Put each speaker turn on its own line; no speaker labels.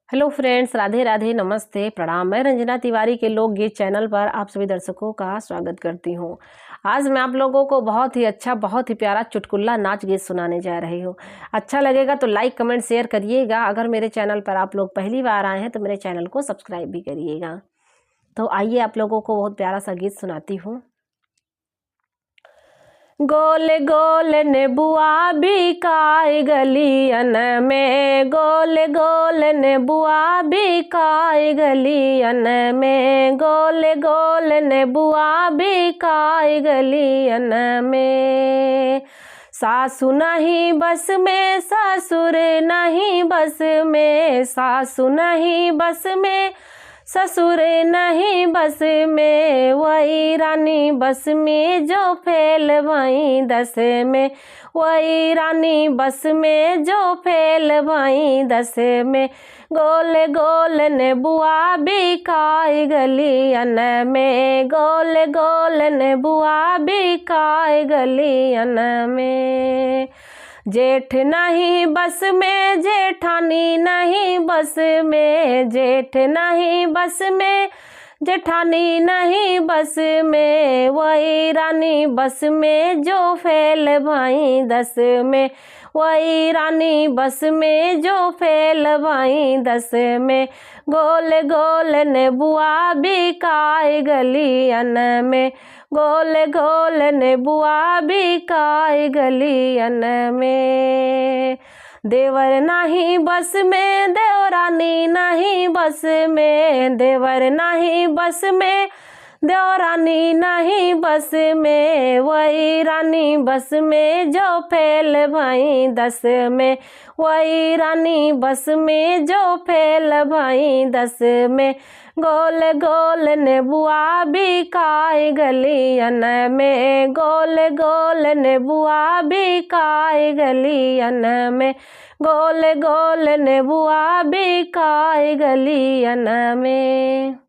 Hello friends, Radhe Radhe, नमस्ते, प्रणाम। मैं रंजना तिवारी के लोकगीत चैनल पर आप सभी दर्शकों का स्वागत करती हूँ। आज मैं आप लोगों को बहुत ही अच्छा, बहुत ही प्यारा चुटकुला नाच गीत सुनाने जा रही हूँ। अच्छा लगेगा तो लाइक कमेंट शेयर करिएगा। अगर मेरे चैनल पर आप लोग पहली बार आए हैं तो मेरे चैनल को सब्सक्राइब भी करिएगा। तो आइए आप लोगों को बहुत प्यारा सा गीत सुनाती हूँ। गोल गोल नेबुआ बिकाय गलियन में, गोल गोल नेबुआ बिकाय गलियन में, गोल गोल नेबुआ बिकाय गलियन में। सासु नहीं बस में, ससुर नहीं बस में, सासु नहीं बस में, ससुर नहीं बस में, वही रानी बस में जो फेल वहीं दस में, वही रानी बस में जो फेल वहीं दस में। गोल गोल नेबुआ बिकाय गलियन में, गोल गोल नेबुआ बिकाय गलियन में। जेठ नहीं बस में, जेठानी नहीं बस में, जेठ नहीं बस में, जेठानी नहीं बस में, वही रानी बस में जो फेल भाई दस में, वही रानी बस में जो फेल भाई दस में। गोल गोल नेबुआ बिकाय गलियन में, गोल गोल नेबुआ बिकाय गलियन में। देवर नहीं बस में, देवरानी नहीं बस में, देवर नहीं बस में, देवरानी नहीं बस में, वही रानी बस में जो फेल भाई दस में, वही रानी बस में जो फेल भाई दस में। गोल गोल नेबुआ बिकाय गलियन में, गोल गोल नेबुआ बिकाय गलियन में, गोल गोल नेबुआ बिकाय गलियन में।